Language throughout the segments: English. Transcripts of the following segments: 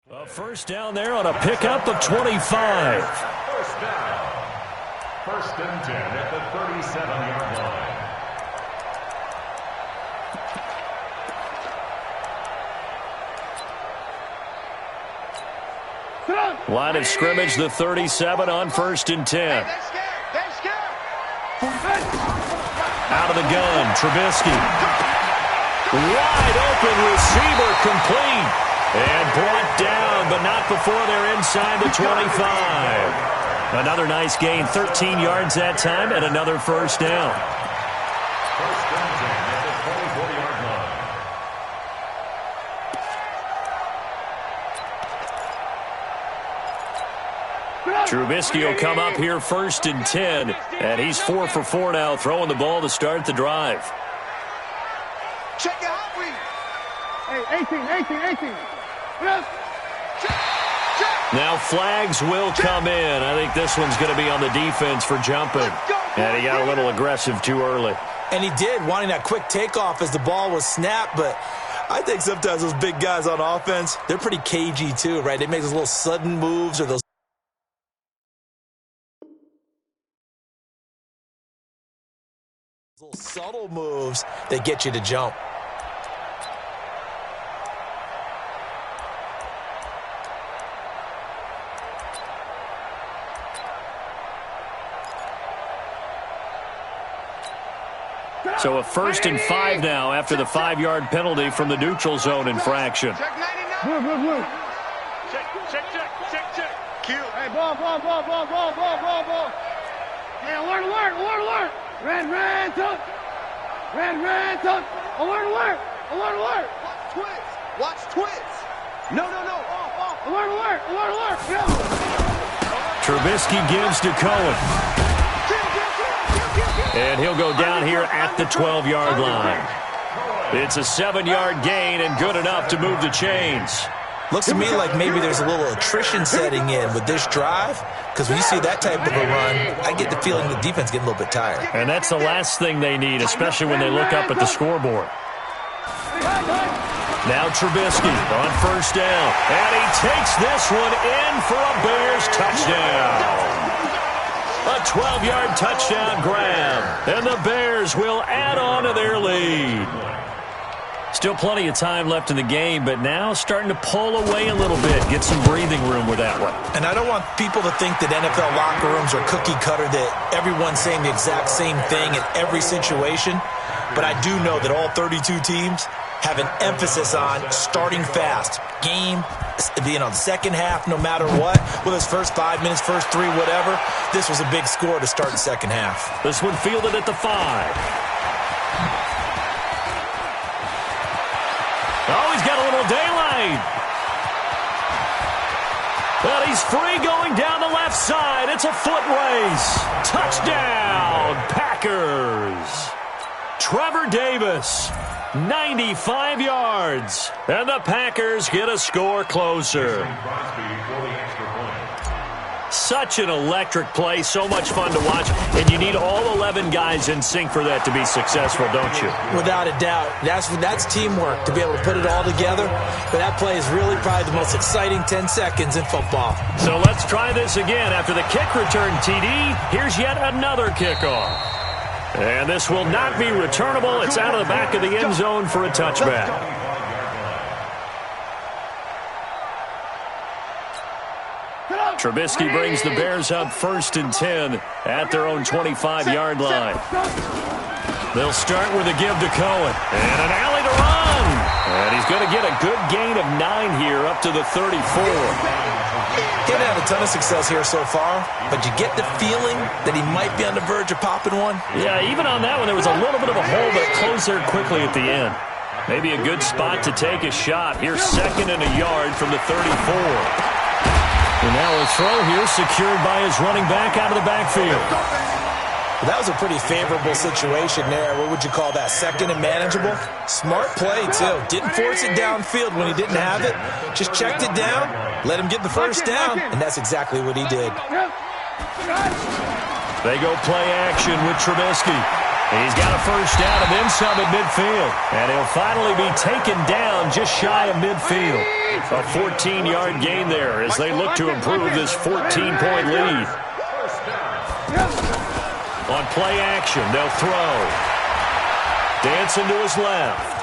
A first down there on a pickup of 25. First down. First and 10 at the 37-yard line. Line of scrimmage, the 37 on first and 10. Out of the gun, Trubisky. Wide open receiver, complete. And brought down, but not before they're inside the 25. Another nice gain, 13 yards that time, and another first down. First and 10 at the 44-yard line. Trubisky will come up here first and 10, and he's 4 for 4 now, throwing the ball to start the drive. Check it out, we. Hey, 18. Now flags will come in. I think this one's going to be on the defense for jumping. And he got a little aggressive too early. And he did, wanting that quick takeoff as the ball was snapped, but I think sometimes those big guys on offense, they're pretty cagey too, right? They make those little sudden moves or those little subtle moves that get you to jump. So a first and 5 now after the 5-yard penalty from the neutral zone infraction. Blue. Check. Q. Hey, ball. Hey, alert. Red, tuck. Alert. Watch twits. No. Off. Alert. Go. Trubisky gives to Cohen. And he'll go down here at the 12-yard line. It's a 7-yard gain and good enough to move the chains. Looks to me like maybe there's a little attrition setting in with this drive, because when you see that type of a run, I get the feeling the defense getting a little bit tired. And that's the last thing they need, especially when they look up at the scoreboard. Now Trubisky on first down, and he takes this one in for a Bears touchdown. A 12-yard touchdown grab, and the Bears will add on to their lead. Still plenty of time left in the game, but now starting to pull away a little bit, get some breathing room with that one. And I don't want people to think that NFL locker rooms are cookie cutter, that everyone's saying the exact same thing in every situation. But I do know that all 32 teams have an emphasis on starting fast. Game, the second half, no matter what, whether it's first 5 minutes, first 3, whatever, this was a big score to start the second half. This one fielded at the 5. Oh, he's got a little daylight. But he's free going down the left side. It's a foot race. Touchdown, Packers. Trevor Davis, 95 yards. And the Packers get a score closer. Such an electric play, so much fun to watch, and you need all 11 guys in sync for that to be successful, don't you? Without a doubt. That's teamwork, to be able to put it all together. But that play is really probably the most exciting 10 seconds in football. So let's try this again. After the kick return TD, here's yet another kickoff. And this will not be returnable. It's out of the back of the end zone for a touchback. Trubisky brings the Bears up first and 10 at their own 25-yard line. They'll start with a give to Cohen. And an alley to run. And he's going to get a good gain of 9 here up to the 34. He hasn't had a ton of success here so far, but you get the feeling that he might be on the verge of popping one. Yeah, even on that one, there was a little bit of a hole, but it closed there quickly at the end. Maybe a good spot to take a shot. Here's 2nd and a yard from the 34. And now a throw here secured by his running back out of the backfield. Well, that was a pretty favorable situation there. What would you call that? 2nd and manageable? Smart play, too. Didn't force it downfield when he didn't have it. Just checked it down, let him get the first down, and that's exactly what he did. They go play action with Trubisky. He's got a first down and then some at midfield. And he'll finally be taken down just shy of midfield. A 14-yard gain there as they look to improve this 14-point lead. On play action, they'll throw. Dancing to his left.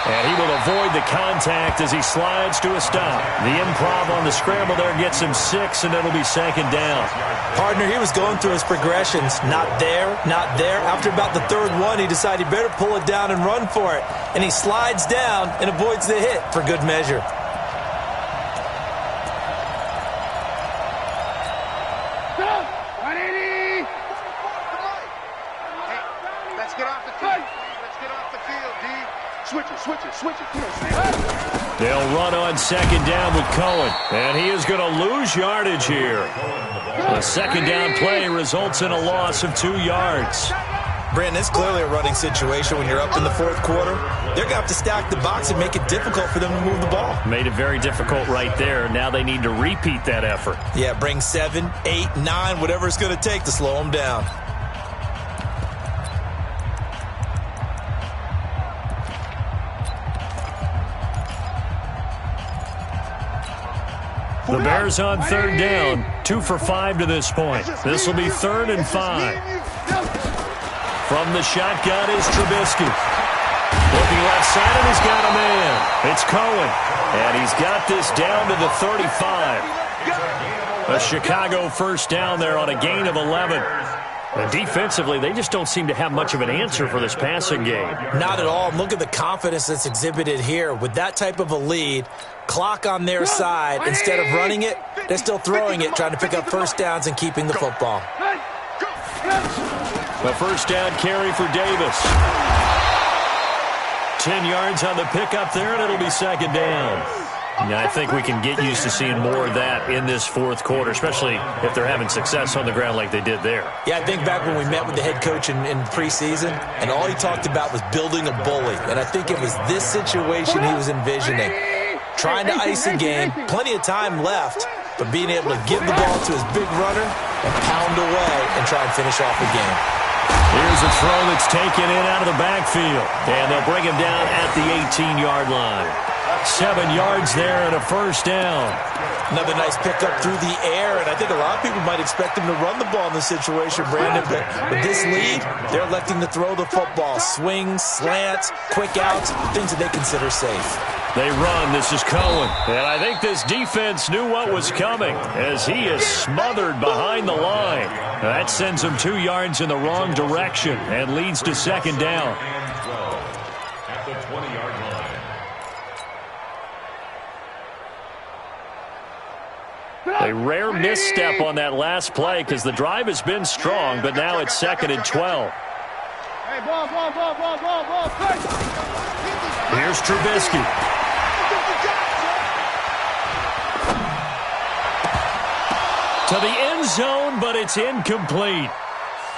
And he will avoid the contact as he slides to a stop. The improv on the scramble there gets him 6, and it'll be second down. Partner, he was going through his progressions. Not there, not there. After about the third one, he decided he better pull it down and run for it. And he slides down and avoids the hit for good measure. Switch it. They'll run on second down with Cohen, and he is going to lose yardage here. The second down play results in a loss of 2 yards. Brandon, it's clearly a running situation when you're up in the fourth quarter. They're going to have to stack the box and make it difficult for them to move the ball. Made it very difficult right there. Now they need to repeat that effort. Yeah, bring 7, 8, 9, whatever it's going to take to slow them down. The Bears on third down, 2 for 5 to this point. This will be 3rd and 5. From the shotgun is Trubisky. Looking left side, and he's got a man. It's Cohen, and he's got this down to the 35. A Chicago first down there on a gain of 11. And defensively, they just don't seem to have much of an answer for this passing game. Not at all. Look at the confidence that's exhibited here. With that type of a lead, clock on their side, instead of running it, they're still throwing it, trying to pick up first downs and keeping the football. A first down carry for Davis. 10 yards on the pickup there, and it'll be second down. Yeah, I think we can get used to seeing more of that in this fourth quarter, especially if they're having success on the ground like they did there. Yeah, I think back when we met with the head coach in preseason, and all he talked about was building a bully. And I think it was this situation he was envisioning. Trying to ice a game, plenty of time left, but being able to give the ball to his big runner and pound away and try and finish off the game. Here's a throw that's taken in out of the backfield, and they'll bring him down at the 18-yard line. 7 yards there and a first down. Another nice pickup through the air, and I think a lot of people might expect him to run the ball in this situation, Brandon, but with this lead, they're electing to throw the football. Swings, slants, quick outs, things that they consider safe. They run. This is Cohen. And I think this defense knew what was coming as he is smothered behind the line. That sends him 2 yards in the wrong direction and leads to second down. At the 20-yard line. A rare misstep on that last play because the drive has been strong, but now it's 2nd and 12. Hey, ball. Here's Trubisky. To the end zone, but it's incomplete.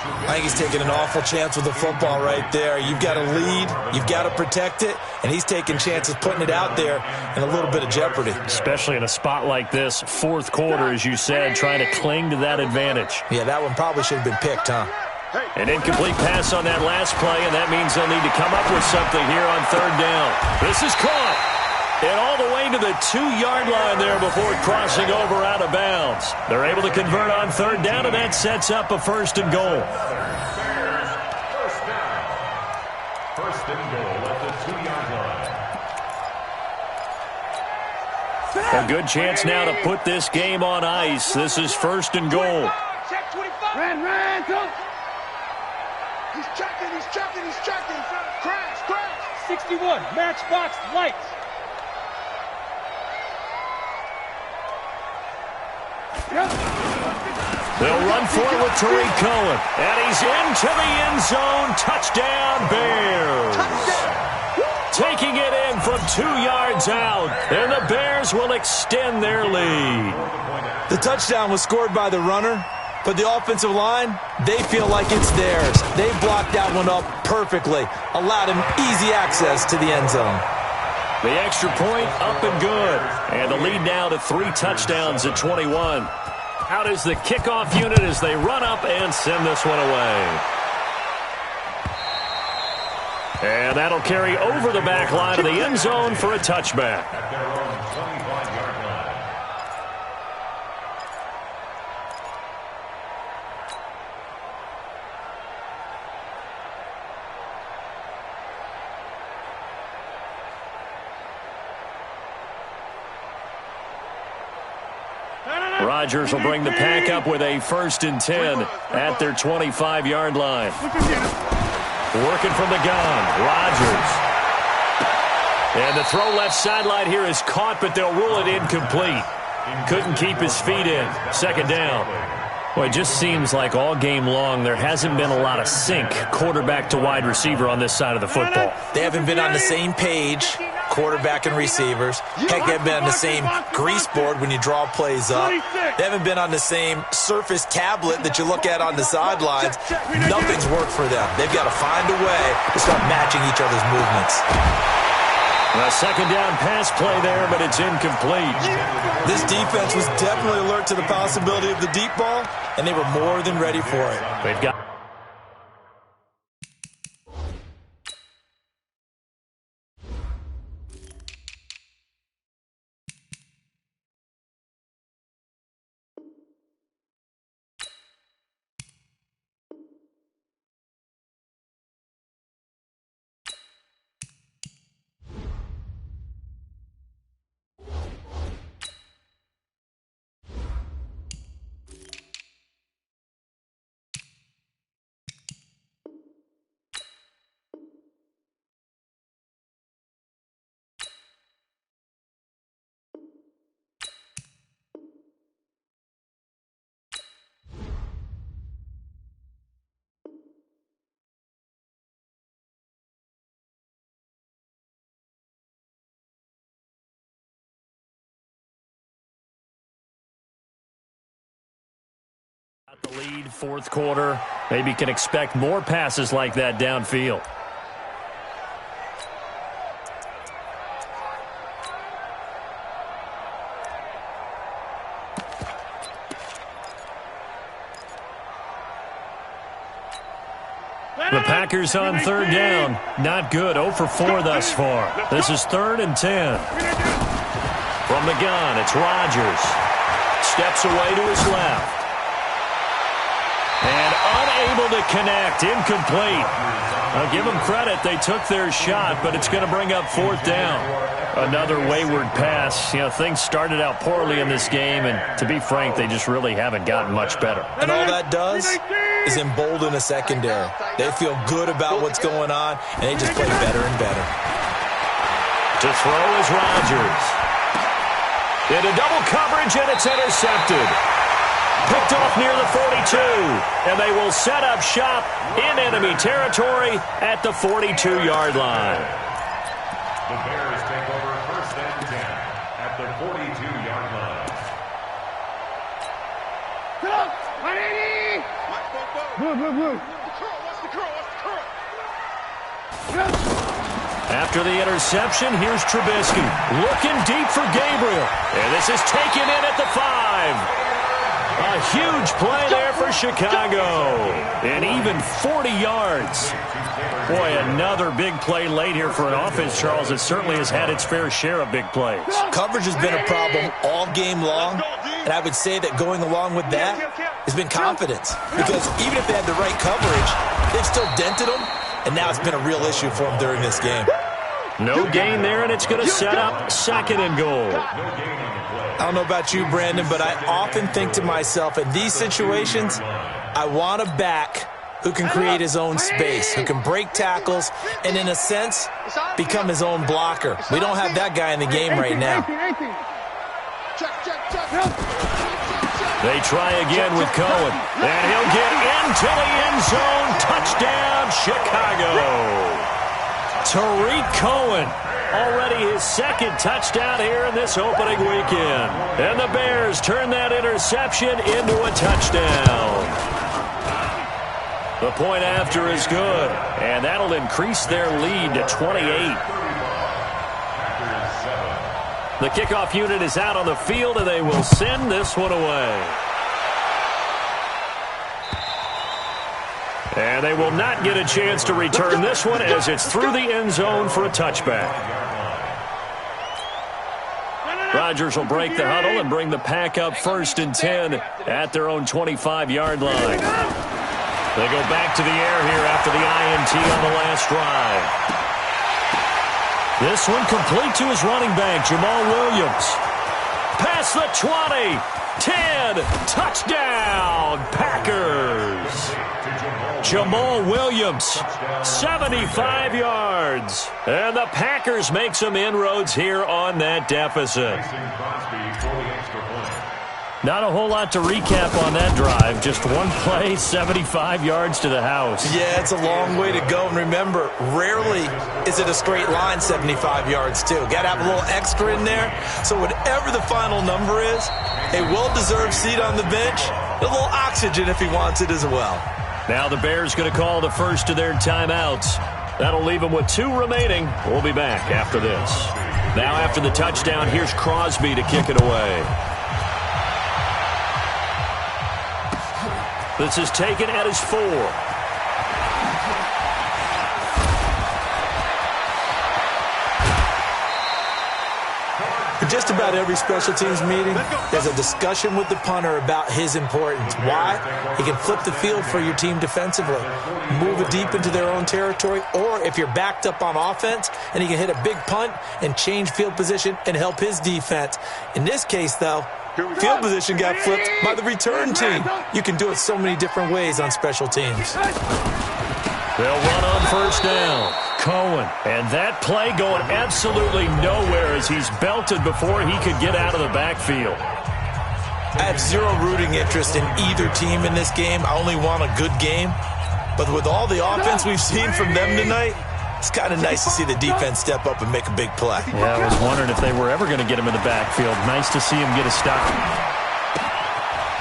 I think he's taking an awful chance with the football right there. You've got to lead, you've got to protect it, and he's taking chances putting it out there in a little bit of jeopardy. Especially in a spot like this, fourth quarter, as you said, trying to cling to that advantage. Yeah, that one probably should have been picked, huh? An incomplete pass on that last play, and that means they'll need to come up with something here on third down. This is caught. And all the way to the 2-yard line there before crossing over out of bounds. They're able to convert on third down, and that sets up a 1st and goal. First down. 1st and goal at the 2-yard line. A good chance now to put this game on ice. This is 1st and goal. Check 25. Ran, go. He's checking. Crash. 61, matchbox lights. They'll run for it with Tariq Cohen. And he's into the end zone. Touchdown, Bears. Taking it in from 2 yards out. And the Bears will extend their lead. The touchdown was scored by the runner, but the offensive line, they feel like it's theirs. They blocked that one up perfectly, allowed him easy access to the end zone. The extra point up and good. And the lead now to 3 touchdowns at 21. Out is the kickoff unit as they run up and send this one away. And that'll carry over the back line of the end zone for a touchback. At their own 25-yard line. Rodgers will bring the pack up with a 1st and 10 at their 25-yard line. Working from the gun, Rodgers. And the throw left sideline here is caught, but they'll rule it incomplete. Couldn't keep his feet in. 2nd down. Well, it just seems like all game long there hasn't been a lot of sync quarterback to wide receiver on this side of the football. They haven't been on the same page, quarterback and receivers. Heck, they've been on the same grease board when you draw plays up. They haven't been on the same Surface tablet that you look at on the sidelines. Nothing's worked for them. They've got to find a way to start matching each other's movements. A 2nd down pass play there, but it's incomplete. This defense was definitely alert to the possibility of the deep ball, and they were more than ready for it. They've got the lead, 4th quarter. Maybe can expect more passes like that downfield. The Packers on 3rd down. Not good. 0 for 4 thus far. This is 3rd and 10. From the gun, it's Rodgers. Steps away to his left. And unable to connect. Incomplete. I'll give them credit. They took their shot, but it's going to bring up 4th down. Another wayward pass. You know, things started out poorly in this game, and to be frank, they just really haven't gotten much better. And all that does is embolden a secondary. They feel good about what's going on, and they just play better and better. To throw is Rodgers. Into double coverage, and it's intercepted. Picked off near the 42, and they will set up shop in enemy territory at the 42-yard line. The Bears take over 1st and 10 at the 42-yard line. Blue. After the interception, here's Trubisky. Looking deep for Gabriel. And this is taken in at the 5. A huge play there for Chicago. And even 40 yards. Boy, another big play late here for an offense, Charles. It certainly has had its fair share of big plays. Coverage has been a problem all game long, and I would say that going along with that has been confidence. Because even if they had the right coverage, they've still dented them, and now it's been a real issue for them during this game. No gain there, and it's going to set up 2nd and goal. I don't know about you, Brandon, but I often think to myself, in these situations, I want a back who can create his own space, who can break tackles, and in a sense, become his own blocker. We don't have that guy in the game right now. They try again with Cohen, and he'll get into the end zone. Touchdown, Chicago. Tariq Cohen, already his 2nd touchdown here in this opening weekend. And the Bears turn that interception into a touchdown. The point after is good, and that'll increase their lead to 28. The kickoff unit is out on the field, and they will send this one away. And they will not get a chance to return this one as it's through the end zone for a touchback. Rodgers will break the huddle and bring the pack up 1st and 10 at their own 25-yard line. They go back to the air here after the INT on the last drive. This one complete to his running back, Jamal Williams. Past the 20, 10, touchdown, Packers. Jamal Williams, 75 yards. And the Packers make some inroads here on that deficit. Not a whole lot to recap on that drive. Just one play, 75 yards to the house. Yeah, it's a long way to go. And remember, rarely is it a straight line 75 yards, too. Got to have a little extra in there. So whatever the final number is, a well-deserved seat on the bench, a little oxygen if he wants it as well. Now the Bears going to call the first of their timeouts. That'll leave them with 2 remaining. We'll be back after this. Now after the touchdown, here's Crosby to kick it away. This is taken at his 4. Just about every special teams meeting, there's a discussion with the punter about his importance. Why? He can flip the field for your team defensively, move it deep into their own territory, or if you're backed up on offense, and he can hit a big punt and change field position and help his defense. In this case, though, field position got flipped by the return team. You can do it so many different ways on special teams. They'll run on 1st down. Cohen. And that play going absolutely nowhere as he's belted before he could get out of the backfield. I have zero rooting interest in either team in this game. I only want a good game. But with all the offense we've seen from them tonight, it's kind of nice to see the defense step up and make a big play. Yeah, I was wondering if they were ever going to get him in the backfield. Nice to see him get a stop.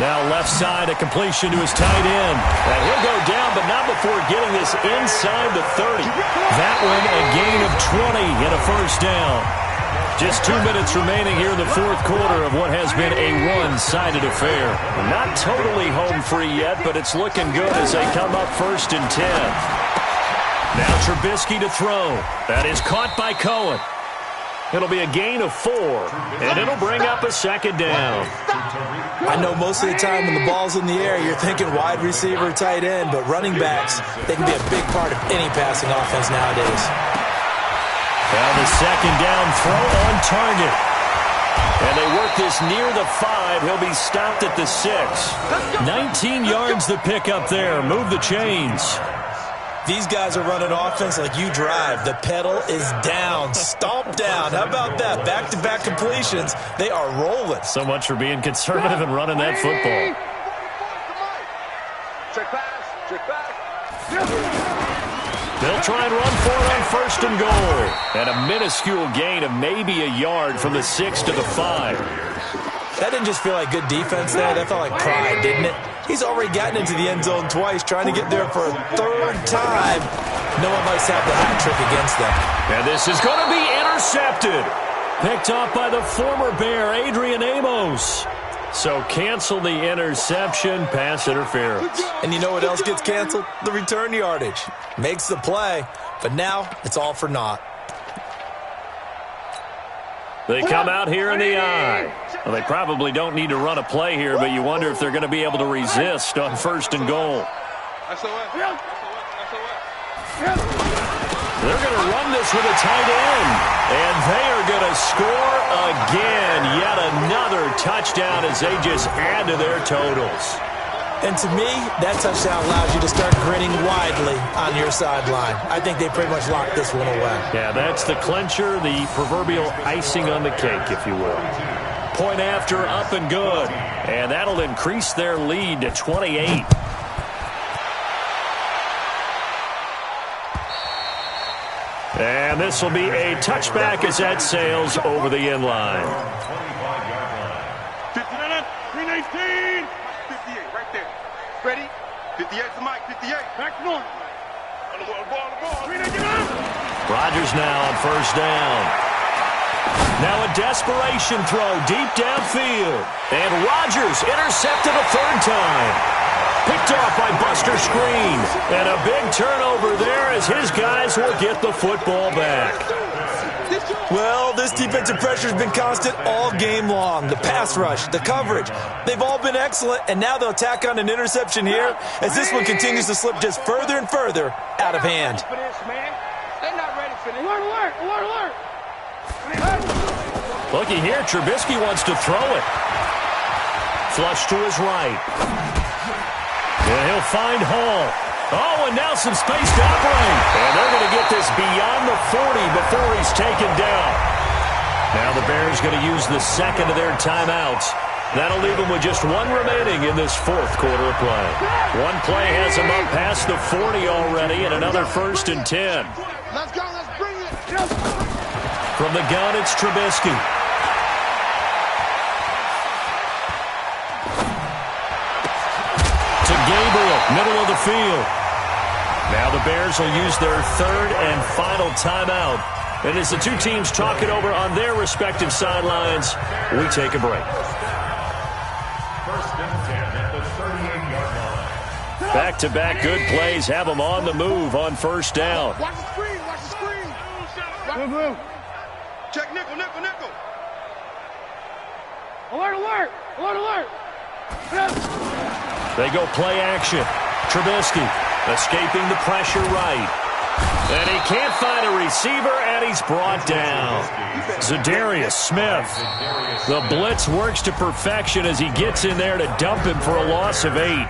Now left side, a completion to his tight end. And he'll go down, but not before getting this inside the 30. That one a gain of 20 and a 1st down. Just 2 minutes remaining here in the 4th quarter of what has been a one-sided affair. Not totally home free yet, but it's looking good as they come up 1st and 10. Now Trubisky to throw. That is caught by Cohen. It'll be a gain of 4, and it'll bring up a 2nd down. I know most of the time when the ball's in the air, you're thinking wide receiver, tight end, but running backs, they can be a big part of any passing offense nowadays. Now the 2nd down throw on target. And they work this near the 5. He'll be stopped at the 6. 19 yards to pick up there. Move the chains. These guys are running offense like you drive. The pedal is down, stomp down. How about that? Back-to-back completions. They are rolling. So much for being conservative and running that football. Check pass. Check pass. They'll try and run for it on 1st and goal. And a minuscule gain of maybe a yard from the 6 to the 5. That didn't just feel like good defense there. That felt like pride, didn't it? He's already gotten into the end zone twice, trying to get there for a 3rd time. No one likes to have the hat trick against them. And this is going to be intercepted. Picked off by the former Bear, Adrian Amos. So cancel the interception, pass interference. And you know what else gets canceled? The return yardage. Makes the play, but now it's all for naught. They come out here in the eye. Well, they probably don't need to run a play here, but you wonder if they're going to be able to resist on 1st and goal. They're going to run this with a tight end, and they are going to score again. Yet another touchdown as they just add to their totals. And to me, that touchdown allows you to start grinning widely on your sideline. I think they pretty much locked this one away. Yeah, that's the clincher, the proverbial icing on the cake, if you will. Point after, up and good. And that'll increase their lead to 28. And this will be a touchback as that sails over the end line. 319. 58, right there. Ready? 58 to Mike, 58. Back north. On the ball. 319. Rodgers now on 1st down. Now a desperation throw deep downfield. And Rodgers intercepted a 3rd time. Picked off by Buster Screen. And a big turnover there as his guys will get the football back. Well, this defensive pressure has been constant all game long. The pass rush, the coverage, they've all been excellent, and now they'll tack on an interception here as this one continues to slip just further and further out of hand. They're not ready for this. Alert, alert, alert, alert. Looky here, Trubisky wants to throw it. Flush to his right. And he'll find Hall. Oh, and now some space to operate. And they're going to get this beyond the 40 before he's taken down. Now the Bears going to use the second of their timeouts. That'll leave them with just one remaining in this fourth quarter of play. One play has them up past the 40 already, and another 1st and 10. Let's go, let's bring it. From the gun, it's Trubisky. To Gabriel, middle of the field. Now the Bears will use their third and final timeout. And as the two teams talk it over on their respective sidelines, we take a break. 1st and 10 at the 38-yard line. Back-to-back good plays have them on the move on 1st down. Watch the screen, watch the screen. Check nickel, nickel, nickel. Alert, alert, alert, alert. They go play action. Trubisky escaping the pressure right. And he can't find a receiver, and he's brought down. Zadarius Smith. The blitz works to perfection as he gets in there to dump him for a loss of 8.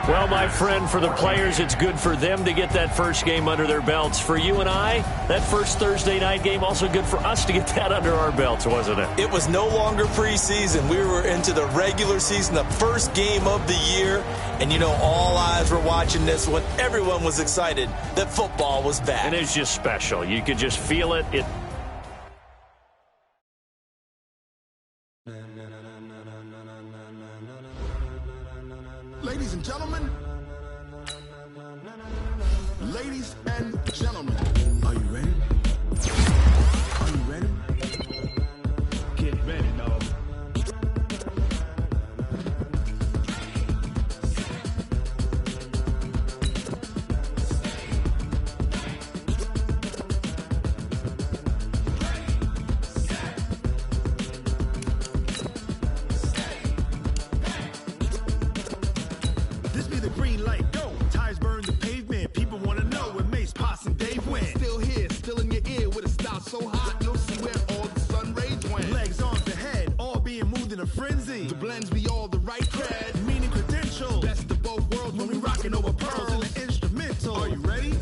Well, my friend, for the players, it's good for them to get that first game under their belts. For you and I, that first Thursday night game, also good for us to get that under our belts, wasn't it? It was no longer preseason. We were into the regular season, the first game of the year. And, you know, all eyes were watching this one. Everyone was excited that football was back. And it's just special. You could just feel it. Ladies and gentlemen, are you ready? Are you ready? Get ready, dog. This be the green light, go. Tires burn the pavement. People want to know where Mace, Potts, and Dave went. Still here, still in your ear with a style so hot, you'll see where all the sun rays went. Legs, arms, and head, all being moved in a frenzy. The blends be all the right cred, meaning credentials. Best of both worlds when we rockin' over pearls in the instrumental. Are you ready?